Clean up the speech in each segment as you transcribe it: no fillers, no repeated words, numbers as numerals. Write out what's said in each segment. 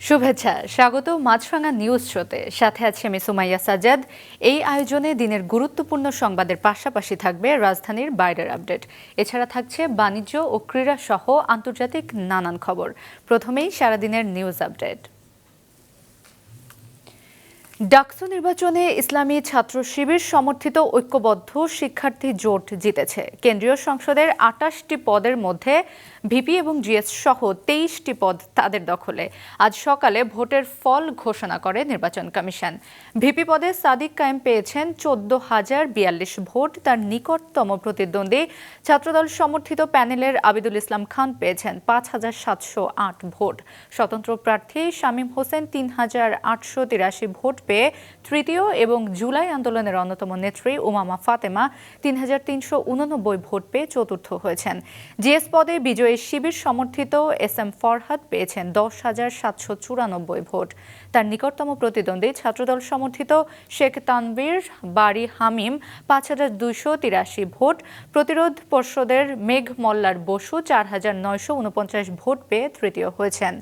শুভেচ্ছা, স্বাগত মাছরাঙা নিউজ শোতে। সাথে আছে আমি সুমাইয়া সাজ্জাদ। এই আয়োজনে দিনের গুরুত্বপূর্ণ সংবাদের পাশাপাশি থাকবে রাজধানীর বাইরের আপডেট। এছাড়া থাকছে বাণিজ্য ও ক্রীড়া সহ আন্তর্জাতিক নানান খবর। প্রথমেই সারাদিনের নিউজ আপডেট। ডাকসু নির্বাচনে ইসলামী ছাত্র শিবির সমর্থিত ঐক্যবদ্ধ শিক্ষার্থী জোট জিতেছে। কেন্দ্রীয় সংসদের ২৮টি পদের মধ্যে ভিপি এবং জিএস সহ ২৩টি পদ তাদের দখলে। আজ সকালে ভোটের ফল ঘোষণা করে নির্বাচন কমিশন। ভিপি পদে সাদিক কায়েম পেয়েছেন ১৪,০৪২ ভোট। তার নিকটতম প্রতিদ্বন্দ্বী ছাত্রদল সমর্থিত প্যানেলের আবিদুল ইসলাম খান পেয়েছেন ৫,৭০৮ ভোট। স্বতন্ত্র প্রার্থী শামীম হোসেন ৩,৮৮৩ ভোট পেয়ে তৃতীয় এবং জুলাই আন্দোলনের অন্যতম নেত্রী উমামা ফাতেমা ৩,৩৮৯ ভোট পেয়ে চতুর্থ হয়েছেন। জিএস পদে বিজয়ী শিবির সমর্থিত এস.এম. ফরহাদ পেয়েছেন ১০,৭৯৪ ভোট। তার নিকটতম প্রতিদ্বন্দ্বী ছাত্রদল সমর্থিত শেখ তানভীর বারী হামিম ৫,২৮৩ ভোট। প্রতিরোধ পর্ষদের মেঘ মল্লার বসু ৪,৯৪৯ ভোট পেয়ে তৃতীয় হয়েছেন।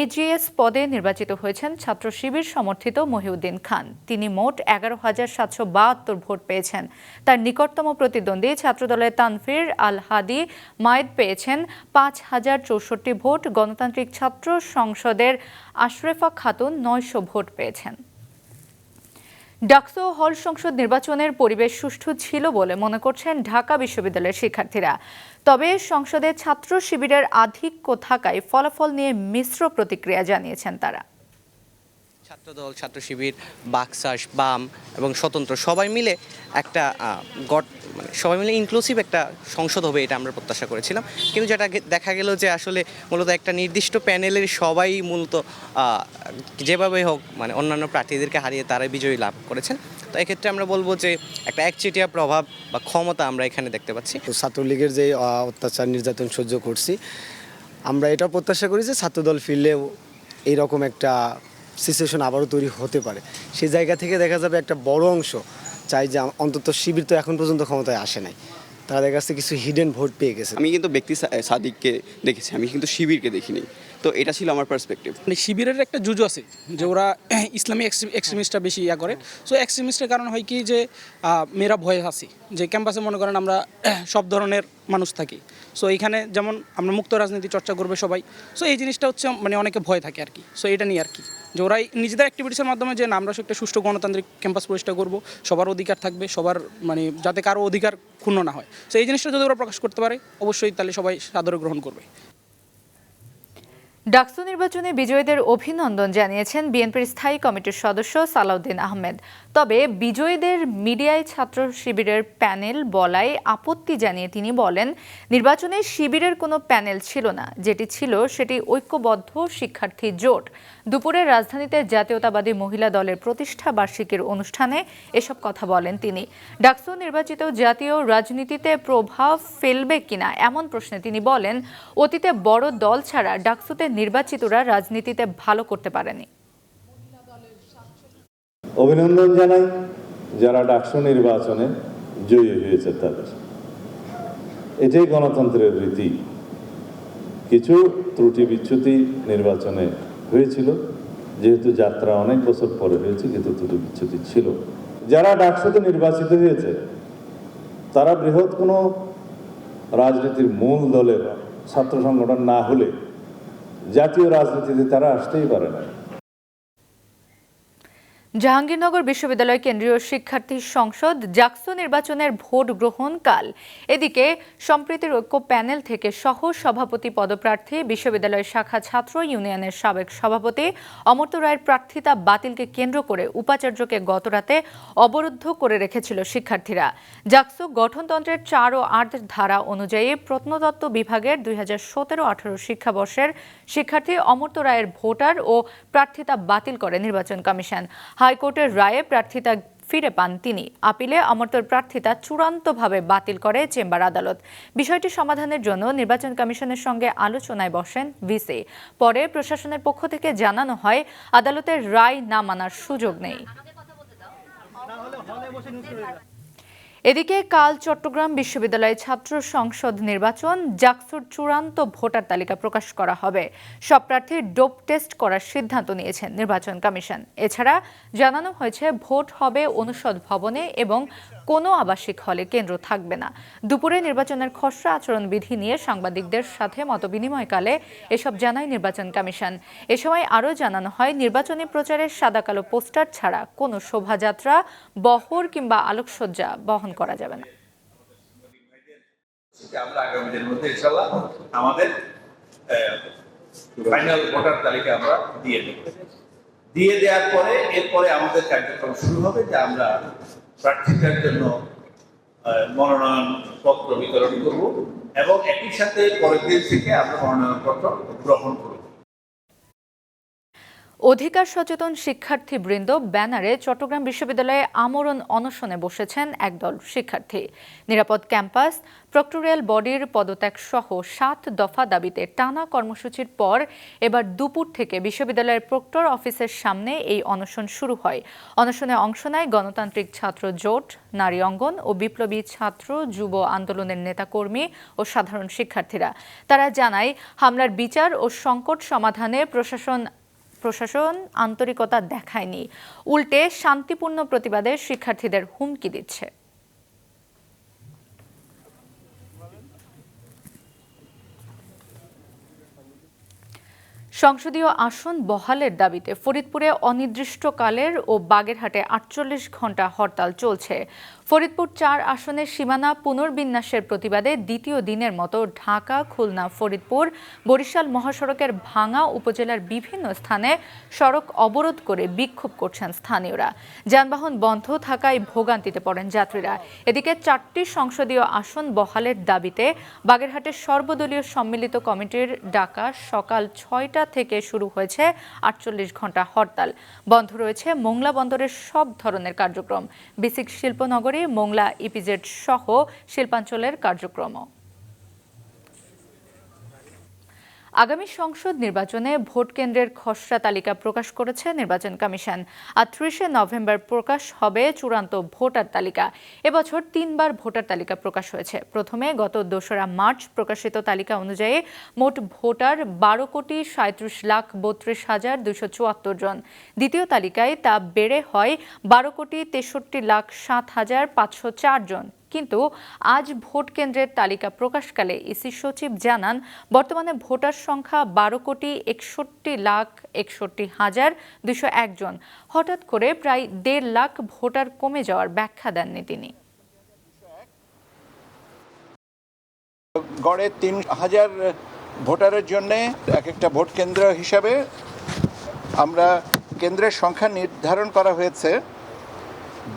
এজিএস পদে নির্বাচিত হয়েছেন ছাত্র শিবির সমর্থিত মহিউদ্দিন খান। তিনি মোট ১১,৭৭২ ভোট পেয়েছেন। তার নিকটতম প্রতিদ্বন্দ্বী ছাত্রদলের তানভীর আল হাদি মায়েদ পেয়েছেন ৫,০৬৪ ভোট। গণতান্ত্রিক ছাত্র সংসদের আশরেফা খাতুন ৯০০ ভোট পেয়েছেন। ডাকসু হল সংসদ নির্বাচনের পরিবেশ সুষ্ঠু ছিল বলে মনে করছেন ঢাকা বিশ্ববিদ্যালয়ের শিক্ষার্থীরা। তবে সংসদে ছাত্র শিবিরের আধিক্য থাকায় ফলাফল নিয়ে মিশ্র প্রতিক্রিয়া জানিয়েছেন তারা। ছাত্রদল, ছাত্র শিবির, বাকশাস, বাম এবং স্বতন্ত্র সবাই মিলে একটা সবাই মিলে ইনক্লুসিভ একটা সংসদ হবে এটা আমরা প্রত্যাশা করেছিলাম। কিন্তু যেটা দেখা গেল যে আসলে মূলত একটা নির্দিষ্ট প্যানেলের সবাই মূলত যেভাবে হোক অন্যান্য প্রার্থীদেরকে হারিয়ে তারা বিজয়ী লাভ করেছেন। তো এক্ষেত্রে আমরা বলবো যে একটা একচেটিয়া প্রভাব বা ক্ষমতা আমরা এখানে দেখতে পাচ্ছি। ছাত্রলীগের যে অত্যাচার নির্যাতন সহ্য করছি, আমরা এটা প্রত্যাশা করি যে ছাত্রদল ফিরলেও এইরকম একটা সিচুয়েশন আবারও তৈরি হতে পারে। সেই জায়গা থেকে দেখা যাবে একটা বড় অংশ চাই যে অন্তত শিবির তো এখন পর্যন্ত ক্ষমতায় আসে নাই, তাদের কাছে কিছু হিডেন ভোট পেয়ে গেছে। আমি কিন্তু ব্যক্তি সাদিককে দেখেছি, আমি কিন্তু শিবিরকে দেখিনি। তো এটা ছিল আমার পার্সপেক্টিভ। শিবিরের একটা জুজু আছে যে ওরা ইসলামী এক্সট্রিমিস্টটা বেশি করে। সো এক্সট্রিমিস্টের কারণ হয় কি যে মেয়েরা ভয়ে আছি যে ক্যাম্পাসে মনে করেন আমরা সব ধরনের মানুষ থাকি। সো এইখানে যেমন আমরা মুক্ত রাজনীতি চর্চা করবে সবাই। সো এই জিনিসটা হচ্ছে অনেকে ভয় থাকে আর কি। সো এটা নিয়ে আর কি যে ওরাই নিজেদের অ্যাক্টিভিটিসের মাধ্যমে যে আমরা একটা সুষ্ঠু গণতান্ত্রিক ক্যাম্পাস প্রতিষ্ঠা করবো, সবার অধিকার থাকবে, সবার যাতে কারো অধিকার ক্ষুণ্ণ না হয়। সো এই জিনিসটা যদি ওরা প্রকাশ করতে পারে অবশ্যই তাহলে সবাই সাদরে গ্রহণ করবে। ডাকসু নির্বাচনে বিজয়ীদের অভিনন্দন জানিয়েছেন বিএনপির স্থায়ী কমিটির সদস্য সালাউদ্দিন আহমেদ। তবে বিজয়ীদের মিডিয়ায় ছাত্র শিবিরের প্যানেল বলায় আপত্তি জানিয়ে তিনি বলেন, নির্বাচনে শিবিরের কোনো প্যানেল ছিল না, যেটি ছিল সেটি ঐক্যবদ্ধ শিক্ষার্থী জোট। দুপুরে রাজধানীতে জাতীয়তাবাদী মহিলা দলের প্রতিষ্ঠা বার্ষিকীর অনুষ্ঠানে এসব কথা বলেন তিনি। ডাকসু নির্বাচিত জাতীয় রাজনীতিতে প্রভাব ফেলবে কিনা এমন প্রশ্নে তিনি বলেন, অতীতে বড় দল ছাড়া ডাকসুতে নির্বাচিতরা রাজনীতিতে ভালো করতে পারেনি। অভিনন্দন জানাই যারা ডাকসু নির্বাচনে জয়ী হয়েছে তাদের। এটাই গণতন্ত্রের রীতি। কিছু ত্রুটি বিচ্যুতি নির্বাচনে হয়েছিল, যেহেতু যাত্রা অনেক বছর পরে হয়েছে, কিন্তু ত্রুটি বিচ্যুতি ছিল। যারা ডাকসুতে নির্বাচিত হয়েছে তারা বৃহৎ কোনো রাজনীতির মূল দলের ছাত্র সংগঠন না হলে জাতীয় রাজনীতিতে তারা আসতেই পারে না। জাহাঙ্গীরনগর বিশ্ববিদ্যালয় কেন্দ্রীয় শিক্ষার্থী সংসদ ডাকসু নির্বাচনের ভোট গ্রহণ কাল। এদিকে সম্প্রীতির ঐক্য প্যানেল থেকে সহ সভাপতি পদপ্রার্থী বিশ্ববিদ্যালয় শাখা ছাত্র ইউনিয়নের সাবেক সভাপতি অমর্ত্য রায়ের প্রার্থিতা বাতিলকে কেন্দ্র করে উপাচার্যকে গতরাতে অবরুদ্ধ করে রেখেছিল শিক্ষার্থীরা। ডাকসু গঠনতন্ত্রের ৪ ও ৮ ধারা অনুযায়ী প্রত্নতত্ত্ব বিভাগের ২০১৭-১৮ শিক্ষাবর্ষের শিক্ষার্থী অমর্ত্য রায়ের ভোটার ও প্রার্থিতা বাতিল করে নির্বাচন কমিশন। হাইকোর্টের রায়ে প্রার্থিতা ফিরে পান তিনি। আপিলে অমর্ত্যর প্রার্থিতা চূড়ান্তভাবে বাতিল করে চেম্বার আদালত। বিষয়টি সমাধানের জন্য নির্বাচন কমিশনের সঙ্গে আলোচনায় বসেন ভিসি। পরে প্রশাসনের পক্ষ থেকে জানানো হয়, আদালতের রায় না মানার সুযোগ নেই। এদিকে কাল চট্টগ্রাম বিশ্ববিদ্যালয় ছাত্র সংসদ নির্বাচন জাকসুর চূড়ান্ত ভোটার তালিকা প্রকাশ করা হবে। সব প্রার্থীর ডোপ টেস্ট করার সিদ্ধান্ত নিয়েছেন নির্বাচন কমিশন। এছাড়া জানানো হয়েছে ভোট হবে অনুষদ ভবনে এবং কোনো আবাসিক হলে কেন্দ্র থাকবে না। দুপুরে নির্বাচনের খসড়া আচরণবিধি নিয়ে সাংবাদিকদের সাথে মতবিনিময়কালে এসব জানায় নির্বাচন কমিশন। এ সময় আরও জানানো হয়, নির্বাচনী প্রচারের সাদা কালো পোস্টার ছাড়া কোনো শোভাযাত্রা, বহর কিংবা আলোকসজ্জা বহন করা যাবে না। আমরা আগামী দিনের মধ্যে ইনশাআল্লাহ আমাদের ফাইনাল ভোটার তালিকা আমরা দিয়ে দেওয়ার পরে এরপরে আমাদের কার্যক্রম শুরু হবে যে আমরা প্রার্থীদের জন্য মনোনয়ন পত্র বিতরণ করব এবং একই সাথে পরের দিন থেকে আমরা মনোনয়ন পত্র গ্রহণ করব। অধিকার সচেতন শিক্ষার্থীবৃন্দ ব্যানারে চট্টগ্রাম বিশ্ববিদ্যালয়ে আমরণ অনশনে বসেছেন একদল শিক্ষার্থী। নিরাপদ ক্যাম্পাস, প্রক্টোরিয়াল বডির পদত্যাগ সহ 7 দফা দাবিতে টানা কর্মসূচির পর এবার দুপুর থেকে বিশ্ববিদ্যালয়ের প্রক্টর অফিসের সামনে এই অনশন শুরু হয়। অনশনে অংশ নেয় গণতান্ত্রিক ছাত্র জোট, নারী অঙ্গন ও বিপ্লবী ছাত্র যুব আন্দোলনের নেতাকর্মী ও সাধারণ শিক্ষার্থীরা। তারা জানায়, হামলার বিচার ও সংকট সমাধানে প্রশাসন আন্তরিকতা দেখায়নি, উল্টে শান্তিপূর্ণ প্রতিবাদে শিক্ষার্থীদের হুমকি দিচ্ছে। সংসদীয় আসন বহালের দাবিতে ফরিদপুরে অনির্দিষ্টকালের ও বাগেরহাটে 48 ঘণ্টা হরতাল চলছে। ফরিদপুর 4 আসনের সীমানা পুনর্বিন্যাসের প্রতিবাদে দ্বিতীয় দিনের মতো ঢাকা, খুলনা, ফরিদপুর, বরিশাল মহাসড়কের ভাঙা উপজেলার বিভিন্ন স্থানে সড়ক অবরোধ করে বিক্ষোভ করছেন স্থানীয়রা। যানবাহন বন্ধ থাকায় ভোগান্তিতে পড়েন যাত্রীরা। এদিকে 4টি সংসদীয় আসন বহালের দাবিতে বাগেরহাটের সর্বদলীয় সম্মিলিত কমিটির ডাকা সকাল 6টা থেকে শুরু হয়েছে 48 ঘণ্টা হরতাল। বন্ধ রয়েছে মোংলা বন্দরের সব ধরনের কার্যক্রম, বেসিক শিল্পনগরী, মোংলা ইপিজেড সহ শিল্পাঞ্চলের কার্যক্রম। আগামী সংসদ নির্বাচনে ভোট কেন্দ্রের খসড়া তালিকা প্রকাশ করেছে নির্বাচন কমিশন। আর 30 নভেম্বর প্রকাশ হবে চূড়ান্ত ভোটার তালিকা। এবছর 3বার ভোটার তালিকা প্রকাশ হয়েছে। প্রথমে গত 2রা মার্চ প্রকাশিত তালিকা অনুযায়ী মোট ভোটার 12,37,32,274 জন। দ্বিতীয় তালিকায় তা বেড়ে হয় 12,63,07,504 জন। কিন্তু আজ ভোট কেন্দ্রের তালিকা প্রকাশকালে ইসি সচিব জানান, বর্তমানে ভোটার সংখ্যা 12,61,61,201 জন। হঠাৎ করে প্রায় 1.5 লাখ ভোটার কমে যাওয়ার ব্যাখ্যা দেননি তিনি। গড়ে 3,000 ভোটারের জন্য এক একটা ভোট কেন্দ্র হিসাবে আমরা কেন্দ্রের সংখ্যা নির্ধারণ করা হয়েছে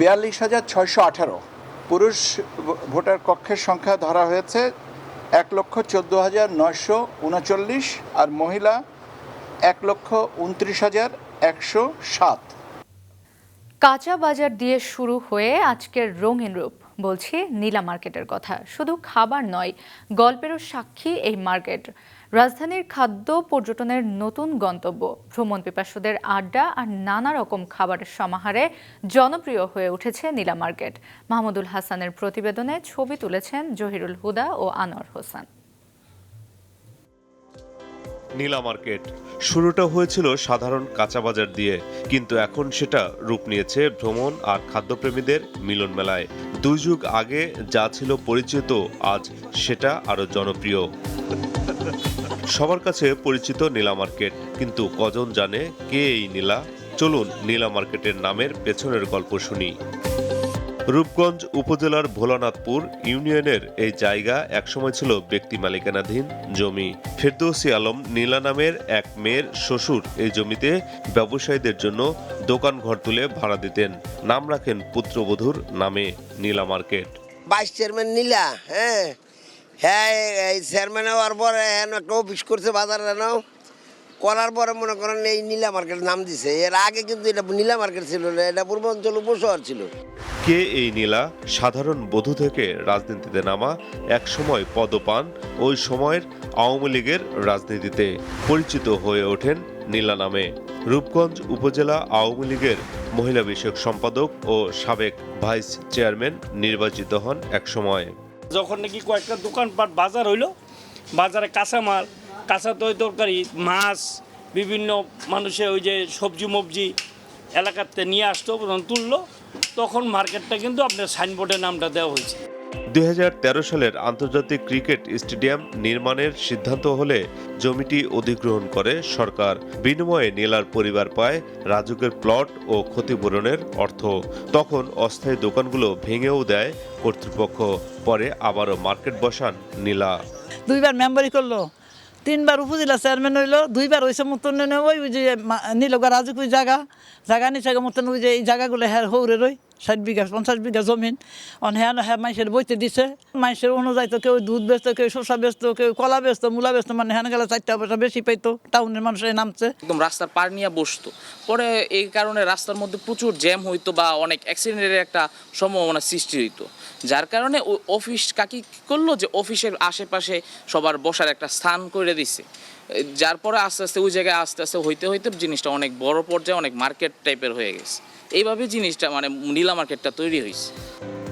42,618। পুরুষ ভোটার কক্ষের সংখ্যা ধরা হয়েছে 1,14,939 আর মহিলা 1,29,107। কাঁচা বাজার দিয়ে শুরু হয়ে আজকের রঙিন রূপ। বলছি নীলা মার্কেটের কথা। শুধু খাবার নয়, গল্পেরও সাক্ষী এই মার্কেট। রাজধানীর খাদ্য পর্যটনের নতুন গন্তব্য। ভ্রমণ পিপাসুদের আড্ডা আর নানা রকম খাবারের সমাহারে জনপ্রিয় হয়ে উঠেছে নীলা মার্কেট। মাহমুদুল হাসানের প্রতিবেদনে ছবি তুলেছেন জহিরুল হুদা ও আনোয়ার হোসেন। নীলা মার্কেট শুরুটা হয়েছিল সাধারণ কাঁচা বাজার দিয়ে, কিন্তু এখন সেটা রূপ নিয়েছে ভ্রমণ আর খাদ্যপ্রেমীদের মিলন মেলায়। 2 যুগ আগে যা ছিল পরিচিত, আজ সেটা আরো জনপ্রিয়। সবার কাছে পরিচিত নীলা মার্কেট, কিন্তু কজন জানে কে এই নীলা? চলুন নীলা মার্কেটের নামের পেছনের গল্প শুনি। রূপগঞ্জ উপজেলার ভোলানাথপুর ইউনিয়নের এই জায়গা একসময় ছিল ব্যক্তি মালিকানাধীন জমি। ফেরদৌসী আলম নীলা নামের এক মেয়ের শ্বশুর এই জমিতে ব্যবসায়ীদের জন্য দোকান ঘর তুলে ভাড়া দিতেন। নাম রাখেন পুত্রবধূর নামে নীলা মার্কেট। ভাইস চেয়ারম্যান নীলা, হ্যাঁ এই চেয়ারম্যান হওয়ার পরে একটা অফিস করছে বাজারে নাও করার পরে মনে করেন এই নীলা মার্কেট নাম দিছে। এর আগে কিন্তু এটা নীলা মার্কেট ছিল না, এটা পূর্বাঞ্চল উপশহর ছিল। কে এই নীলা? সাধারণ বধূ থেকে রাজনীতিতে নামা, এক সময় পদপান, ওই সময়ের আওয়ামী লীগের রাজনীতিতে পরিচিত হয়ে ওঠেন নীলা নামে। রূপগঞ্জ উপজেলা আওয়ামী লীগের মহিলা বিষয়ক সম্পাদক ও সাবেক ভাইস চেয়ারম্যান নির্বাচিত হন একসময়। যখন নাকি কয়েকটা দোকানপাট বাজার হইলো, বাজারে কাঁচামাল, কাঁচা তরকারি, মাছ, বিভিন্ন মানুষে ওই যে সবজি মবজি এলাকাতে নিয়ে আসতো, তুললো, তখন মার্কেটটা কিন্তু আপনার সাইনবোর্ডের নামটা দেওয়া হয়েছে। 2013 সালের আন্তর্জাতিক ক্রিকেট স্টেডিয়াম নির্মাণের সিদ্ধান্ত হলে জমিটি অধিগ্রহণ করে সরকার। বিনিময়ে নীলার পরিবার পায় রাজুকের প্লট ও ক্ষতিপূরণের অর্থ। তখন অস্থায়ী দোকানগুলো ভেঙেও দেয় কর্তৃপক্ষ। পরে আবারও মার্কেট বসান নীলা। 2বার মেম্বারি করলো, 3বার উপজেলা চেয়ারম্যান হইলো, 2বার হয়েছে মতন ওই যে নীলগা রাজুক ওই জায়গা নিচে মতন ওই যে এই জায়গাগুলো হ্যাঁ হৌরে রই 60 বিঘা 50 বিঘা জমিন হ্যাঁ মানুষের বইতে দিছে। মানুষের অনুযায়ী তো কেউ দুধ বেচতো, কেউ শসা বেচতো, কেউ কলা বেচতো, মূলা বেচতো, মানে হ্যাঁ গেলে 4 পয়সা বেশি পাইতো। টাউনের মানুষের নামছে একদম রাস্তার পার নিয়ে বসতো। পরে এই কারণে রাস্তার মধ্যে প্রচুর জ্যাম হইতো বা অনেক অ্যাক্সিডেন্টের একটা সম্ভাবনা সৃষ্টি হইতো, যার কারণে ওই অফিস কাকি করলো যে অফিসের আশেপাশে সবার বসার একটা স্থান করে দিছে, যার পরে আস্তে আস্তে ওই জায়গায় আস্তে আস্তে হইতে জিনিসটা অনেক বড় পর্যায়ে অনেক মার্কেট টাইপের হয়ে গেছে। এইভাবে জিনিসটা মানে নীলা মার্কেটটা তৈরি হয়েছে।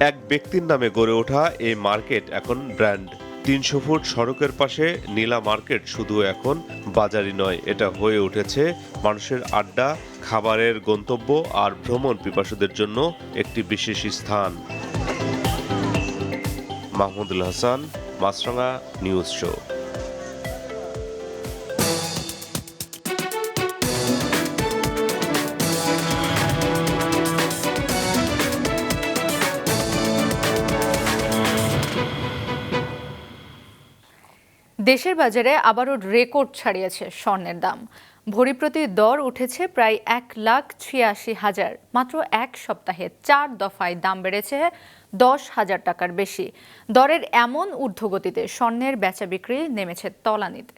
এক ব্যক্তির নামে গড়ে ওঠা এই মার্কেট এখন ব্র্যান্ড। 300 ফুট সড়কের পাশে নীলা মার্কেট শুধু এখন বাজারই নয়, এটা হয়ে উঠেছে মানুষের আড্ডা, খাবারের গন্তব্য আর ভ্রমণ পিপাসুদের জন্য একটি বিশেষ স্থান। মাহমুদুল হাসান, মাছরাঙা নিউজ শো। দেশের বাজারে আবারও রেকর্ড ছাড়িয়েছে স্বর্ণের দাম। ভরি প্রতি দর উঠেছে প্রায় 1,86,000। মাত্র এক সপ্তাহে 4 দফায় দাম বেড়েছে 10,000 টাকার বেশি। দরের এমন ঊর্ধ্বগতিতে স্বর্ণের বেচা বিক্রি নেমেছে তলানিতে।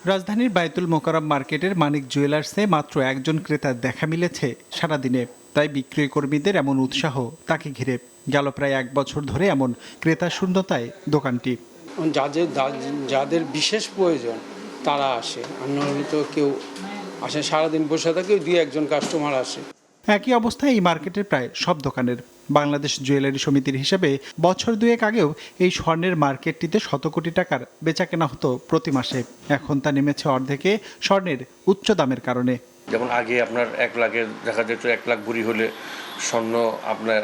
রাজধানীর বায়তুল মোকাররম মার্কেটের মানিক জুয়েলার্সে মাত্র একজন ক্রেতার দেখা মিলেছে সারাদিনে। তাই বিক্রয় কর্মীদের এমন উৎসাহ তাকে ঘিরে। গেল প্রায় 1 বছর ধরে এমন ক্রেতা শূন্যতায় দোকানটি। যাদের বিশেষ প্রয়োজন তারা আসে, আর নইলে তো কেউ আসে সারাদিন বসে থাকে, 2-1 কাস্টমার আসে। একই অবস্থা এই মার্কেটের প্রায় সব দোকানের। বাংলাদেশ জুয়েলারি সমিতির হিসাবে বছর 2 আগেও এই স্বর্ণের মার্কেটটিতে শত কোটি টাকার বেচাকেনা হতো প্রতি মাসে। এখন তা নেমেছে অর্ধেকে স্বর্ণের উচ্চ দামের কারণে। যেমন আগে আপনার 1 লাখের দেখা যেত, 1 লাখ ভরি হলে স্বর্ণ আপনার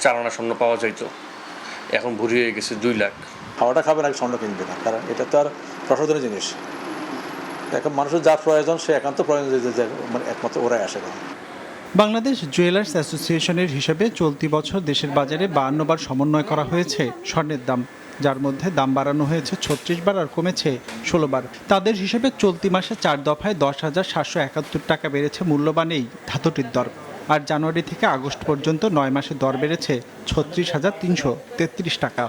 4 আনা স্বর্ণ পাওয়া যাইতো, এখন ভরি হয়ে গেছে 2 লাখ। খাওয়াটা খাবে না, স্বর্ণ কিনবে না, কারণ এটা তো আর প্রসাধনের জিনিস। এখন মানুষের যা প্রয়োজন সে একান্ত প্রয়োজন, মানে একমাত্র ওরাই আসে। বাংলাদেশ জুয়েলার্স অ্যাসোসিয়েশনের হিসাবে চলতি বছর দেশের বাজারে 52 বার সমন্বয় করা হয়েছে স্বর্ণের দাম, যার মধ্যে দাম বাড়ানো হয়েছে 36 বার আর কমেছে 16 বার। তাদের হিসেবে চলতি মাসে 4 দফায় 10,771 টাকা বেড়েছে মূল্যবান এই ধাতুটির দর। আর জানুয়ারি থেকে আগস্ট পর্যন্ত 9 মাসে দর বেড়েছে 36,333 টাকা।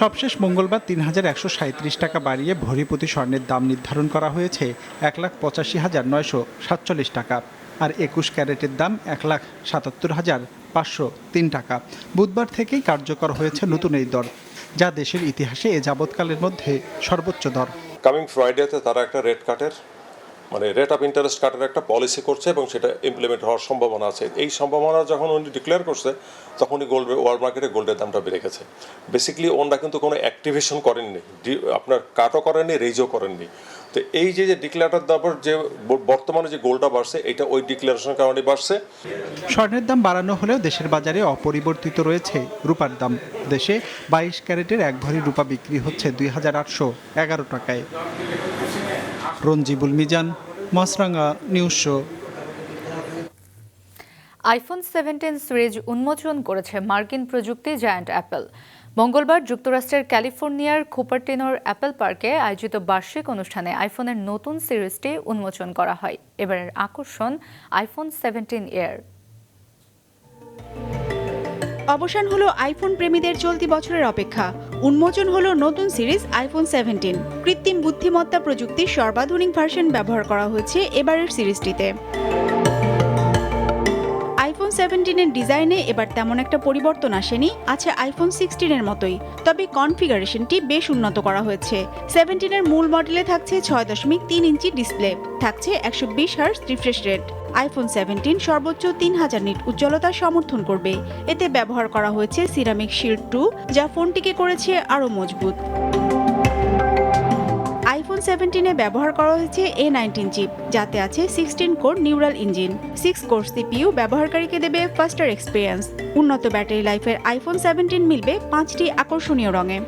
সবশেষ মঙ্গলবার 3,137 টাকা বাড়িয়ে ভরি প্রতি স্বর্ণের দাম নির্ধারণ করা হয়েছে 1,85,947 টাকা। আর 21 ক্যারেটের দাম 1,77,503 টাকা। বুধবার থেকেই কার্যকর হয়েছে নতুন এই দর, যা দেশের ইতিহাসে এ যাবৎকালের মধ্যে সর্বোচ্চ দর। কামিং ফ্রাইডেতে তারা একটা রেট অফ ইন্টারেস্ট কাটের একটা পলিসি করছে এবং সেটা ইমপ্লিমেন্ট হওয়ার সম্ভাবনা আছে। এই সম্ভাবনা যখন উনি ডিক্লেয়ার করছে তখনই ওয়ার্ল্ড মার্কেটে গোল্ডের দামটা বেড়ে গেছে। বেসিক্যালি ওনারা কিন্তু কোনো অ্যাক্টিভেশন করেননি, আপনার কাটও করেননি, রেজও করেননি। তো এই যে ডিক্লেয়ারটার তারপর যে বর্তমানে যে গোল্ডটা বাড়ছে, এটা ওই ডিক্লারেশনের কারণে বাড়ছে। স্বর্ণের দাম বাড়ানো হলেও দেশের বাজারে অপরিবর্তিত রয়েছে রূপার দাম। দেশে 22 ক্যারেটের 1 ভরি রূপা বিক্রি হচ্ছে 2,811 টাকায়। রঞ্জিবুল মিজান, মাছরাঙা নিউজ শো। আইফোন 17 সিরিজ উন্মোচন করেছে মার্কিন প্রযুক্তি জায়ান্ট অ্যাপল। মঙ্গলবার যুক্তরাষ্ট্রের ক্যালিফোর্নিয়ার কুপারটিনোর অ্যাপল পার্কে আয়োজিত বার্ষিক অনুষ্ঠানে আইফোনের নতুন সিরিজটি উন্মোচন করা হয়। এবারের আকর্ষণ আইফোন 17 এয়ার। অবসান হলো আইফোন প্রেমীদের চলতি বছরের অপেক্ষা। উন্মোচন হলো নতুন সিরিজ আইফোন 17। কৃত্রিম বুদ্ধিমত্তা প্রযুক্তির সর্বাধুনিক ভার্সন ব্যবহার করা হয়েছে এবারের সিরিজটিতে। আইফোন 17-এর ডিজাইনে এবার তেমন একটা পরিবর্তন আসেনি, আছে আইফোন 16-এর মতোই, তবে কনফিগারেশনটি বেশ উন্নত করা হয়েছে। 17-এর মূল মডেলে থাকছে 6.3 ইঞ্চি ডিসপ্লে, থাকছে 120 হার্টজ রিফ্রেশ রেট। আইফোন 17 সর্বোচ্চ 3000 নিট উজ্জ্বলতা সমর্থন করবে। এতে ব্যবহার করা হয়েছে সিরামিক শিল্ড 2, যা ফোনটিকে করেছে আরও মজবুত। আইফোন 17-এ ব্যবহার করা হয়েছে A19 চিপ, যাতে আছে 16 core neural engine. 6 core CPU ব্যবহারকারীকে দেবে ফাস্টার এক্সপিরিয়েন্স। উন্নত ব্যাটারি লাইফের আইফোন 17 মিলবে 5টি আকর্ষণীয় রঙে।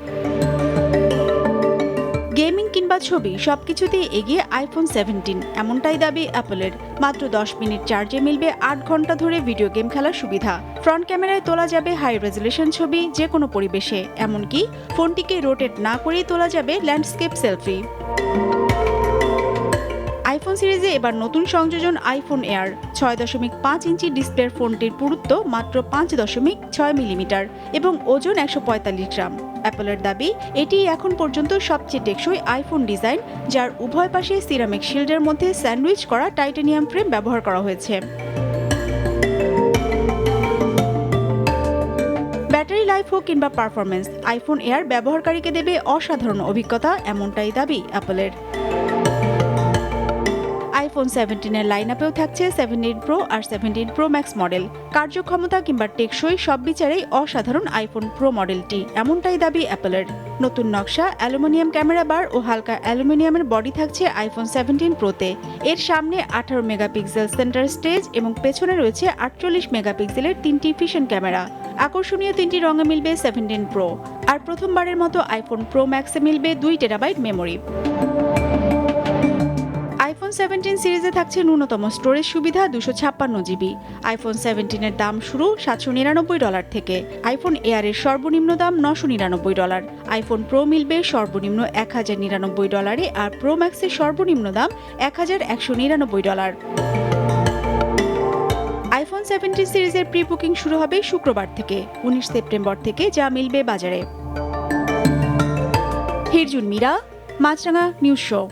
গেমিং কিংবা ছবি সবকিছুতেই এগিয়ে আইফোন 17, এমনটাই দাবি অ্যাপলের। মাত্র 10 মিনিট চার্জে মিলবে 8 ঘন্টা ধরে ভিডিও গেম খেলার সুবিধা। ফ্রন্ট ক্যামেরায় তোলা যাবে হাই রেজলিউশন ছবি যে কোনো পরিবেশে, এমনকি ফোনটিকে রোটেট না করেই তোলা যাবে ল্যান্ডস্কেপ সেলফি। আইফোন সিরিজে এবার নতুন সংযোজন আইফোন এয়ার। 6.5 ইঞ্চি ডিসপ্লের ফোনটির পুরুত্ব মাত্র 5.6 মিলিমিটার এবং ওজন 145 গ্রাম। অ্যাপলের দাবি, এটি এখন পর্যন্ত সবচেয়ে টেকসই আইফোন ডিজাইন, যার উভয় পাশে সিরামিক শিল্ডের মধ্যে স্যান্ডউইচ করা টাইটানিয়াম ফ্রেম ব্যবহার করা হয়েছে। ব্যাটারি লাইফ হোক কিংবা পারফরমেন্স, আইফোন এয়ার ব্যবহারকারীকে দেবে অসাধারণ অভিজ্ঞতা, এমনটাই দাবি অ্যাপলের। আইফোন 17-এর লাইনআপেও থাকছে 17 প্রো আর 17 প্রো ম্যাক্স মডেল। কার্যক্ষমতা কিংবা টেকসই সব বিচারেই অসাধারণ আইফোন প্রো মডেলটি, এমনটাই দাবি অ্যাপলের। নতুন নকশা, অ্যালুমিনিয়াম ক্যামেরা বার ও হালকা অ্যালুমিনিয়ামের বডি থাকছে আইফোন 17 প্রোতে। এর সামনে 18 মেগাপিক্সেল সেন্টার স্টেজ এবং পেছনে রয়েছে 48 মেগাপিক্সেলের 3টি ফিশন ক্যামেরা। আকর্ষণীয় 3টি রঙে মিলবে 17 প্রো, আর প্রথমবারের মতো আইফোন প্রো ম্যাক্সে মিলবে 2 টেরাবাইট মেমোরি। আইফোন 17 সিরিজে থাকছে ন্যূনতম স্টোরেজ সুবিধা 256 জিবি। আইফোন 17-এর দাম শুরু $799 থেকে। আইফোন এয়ারের সর্বনিম্ন দাম $999। আইফোন প্রো মিলবে সর্বনিম্ন $1099 আর প্রো ম্যাক্সের সর্বনিম্ন দাম $1199। আইফোন 17 সিরিজের প্রি বুকিং শুরু হবে শুক্রবার থেকে 19 সেপ্টেম্বর থেকে, যা মিলবে বাজারে। হিরজুন মীরা, মাছরাঙা নিউজ শো।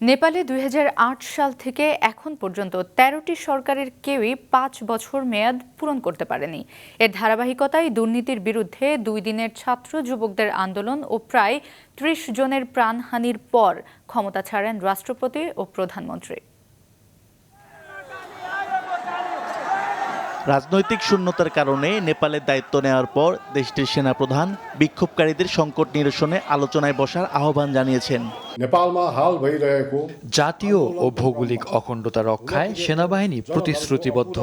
নেপালে 2008 সাল থেকে এখন পর্যন্ত 13টি সরকারের কেউই 5 বছর মেয়াদ পূরণ করতে পারেনি। এর ধারাবাহিকতায় দুর্নীতির বিরুদ্ধে 2 দিনের ছাত্র যুবকদের আন্দোলন ও প্রায় 30 জনের প্রাণহানির পর ক্ষমতা ছাড়েন রাষ্ট্রপতি ও প্রধানমন্ত্রী। রাজনৈতিক শূন্যতার কারণে নেপালের দায়িত্ব নেওয়ার পর দেশটির সেনাপ্রধান বিক্ষোভকারীদের সংকট নিরসনে আলোচনায় বসার আহ্বান জানিয়েছেন। জাতীয় ও ভৌগোলিক অখণ্ডতা রক্ষায় সেনাবাহিনী প্রতিশ্রুতিবদ্ধ।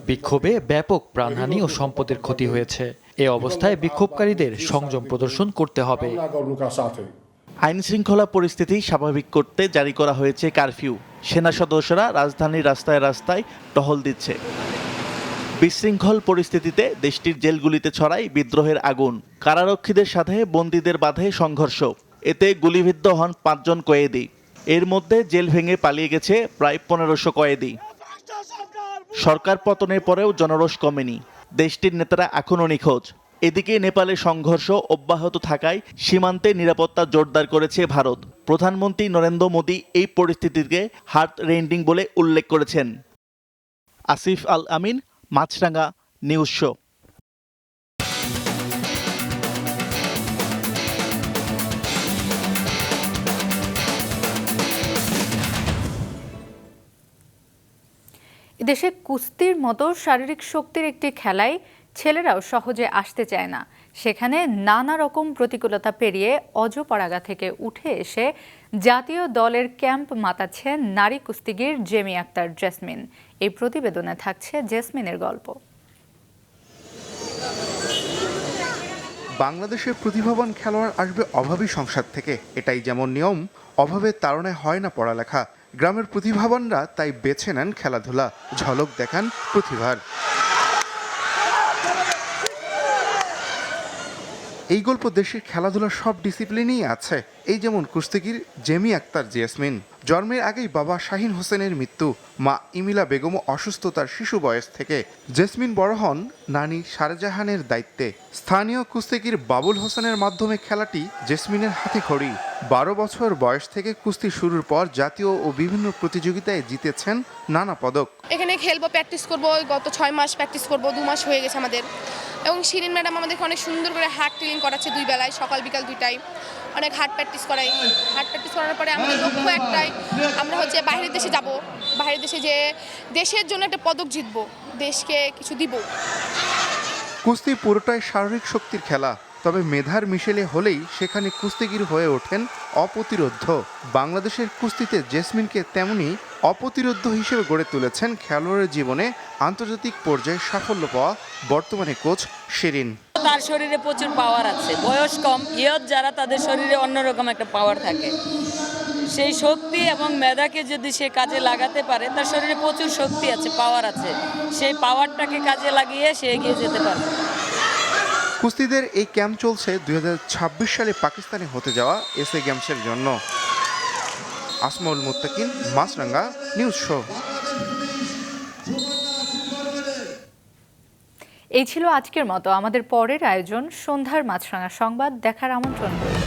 বিক্ষোভে ব্যাপক প্রাণহানি ও সম্পদের ক্ষতি হয়েছে। এ অবস্থায় বিক্ষোভকারীদের সংযম প্রদর্শন করতে হবে। আইন শৃঙ্খলা পরিস্থিতি স্বাভাবিক করতে জারি করা হয়েছে কারফিউ। সেনা সদস্যরা রাজধানীর রাস্তায় রাস্তায় টহল দিচ্ছে। বিশৃঙ্খল পরিস্থিতিতে দেশটির জেলগুলিতে ছড়ায় বিদ্রোহের আগুন। কারারক্ষীদের সাথে বন্দীদের বাঁধে সংঘর্ষ। এতে গুলিবিদ্ধ হন 5 জন কয়েদি। এর মধ্যে জেল ভেঙে পালিয়ে গেছে প্রায় 1500 কয়েদি। সরকার পতনের পরেও জনরোষ কমেনি। দেশটির নেতারা এখনও নিখোঁজ। এদিকে নেপালে সংঘর্ষ অব্যাহত থাকায় সীমান্তে নিরাপত্তা জোরদার করেছে ভারত। প্রধানমন্ত্রী নরেন্দ্র মোদী এই পরিস্থিতিকে হার্ট রেন্ডিং বলে উল্লেখ করেছেন। আসিফ আল আমিন, মাছরাঙা নিউজ শো। দেশে কুস্তির মতো শারীরিক শক্তির একটি খেলায় ছেলেরাও সহজে আসতে চায় না। সেখানে নানা রকম প্রতিকূলতা পেরিয়ে অজপাড়াগা থেকে উঠে এসে জাতীয় দলের ক্যাম্প মাতাচ্ছেন নারী কুস্তিগির জেমি আক্তার জেসমিন। এই প্রতিবেদনে থাকছে জেসমিনের গল্প। বাংলাদেশের প্রতিভাবান খেলোয়াড় আসবে অভাবী সংসার থেকে, এটাই যেমন নিয়ম, অভাবের তাড়নায় হয় না পড়ালেখা। গ্রামের প্রতিভাবানরা তাই বেছে নেন খেলাধুলা, ঝলক দেখান প্রতিভার। এই গল্প দেশের খেলাধুলার সব ডিসিপ্লিনেই আছে। এই যেমন কুস্তিগির জেমি আক্তার জেসমিন। জন্মের আগেই বাবা শাহিন হোসেনের মৃত্যু, মা ইমিলা বেগমও অসুস্থতার শিশু বয়স থেকে। জেসমিন বড় হন নানি শারজাহানের দায়িত্বে। স্থানীয় কুস্তিগির বাবুল হোসেনের মাধ্যমে খেলাটি জেসমিনের হাতে খড়ি। 12 বছর বয়স থেকে কুস্তি শুরুর পর জাতীয় ও বিভিন্ন প্রতিযোগিতায় জিতেছেন নানা পদক। এখানে খেলবো, প্র্যাকটিস করবো, গত 6 মাস প্র্যাকটিস করবো, 2 মাস হয়ে গেছে আমাদের। এবং শিরিন ম্যাডাম আমাদেরকে অনেক সুন্দর করে হার্ট ট্রেনিং করাচ্ছে 2 বেলায়, সকাল বিকাল 2টায় অনেক হার্ট প্র্যাকটিস করাই। হার্ট প্র্যাকটিস করার পরে আমাদের লক্ষ্য একটাই, আমরা হচ্ছে বাইরের দেশে যাব, বাইরের দেশে যে দেশের জন্য একটা পদক জিতবো, দেশকে কিছু দিব। কুস্তি পুরোটাই শারীরিক শক্তির খেলা, তবে মেধার মিশেলে হলেই সেখানে কুস্তিগির হয়ে ওঠেন অপ্রতিরোধ্য। বাংলাদেশের কুস্তিতে জেসমিনকে তেমনি অপ্রতিরোধ্য হিসেবে গড়ে তুলেছেন খেলোয়াড়ের জীবনে আন্তর্জাতিক পর্যায়ে সাফল্য পাওয়া বর্তমানে কোচ শিরিন। তার শরীরে প্রচুর পাওয়ার আছে, বয়স কম, ইয়ত যারা তাদের শরীরে অন্যরকম একটা পাওয়ার থাকে। সেই শক্তি এবং মেধাকে যদি সে কাজে লাগাতে পারে, তার শরীরে প্রচুর শক্তি আছে, পাওয়ার আছে, সেই পাওয়ারটাকে কাজে লাগিয়ে সে এগিয়ে যেতে পারবে। কুস্তিদের এই ক্যাম্প চলছে 2026 সালে পাকিস্তানে হতে যাওয়া এসএ গেমসের জন্য। আসমাউল মুত্তাকিন, মাছরাঙ্গা, নিউজ শো। এই ছিল আজকের মতো। আমাদের পরের আয়োজন সন্ধ্যার মাছরাঙা সংবাদ দেখার আমন্ত্রণ রইল।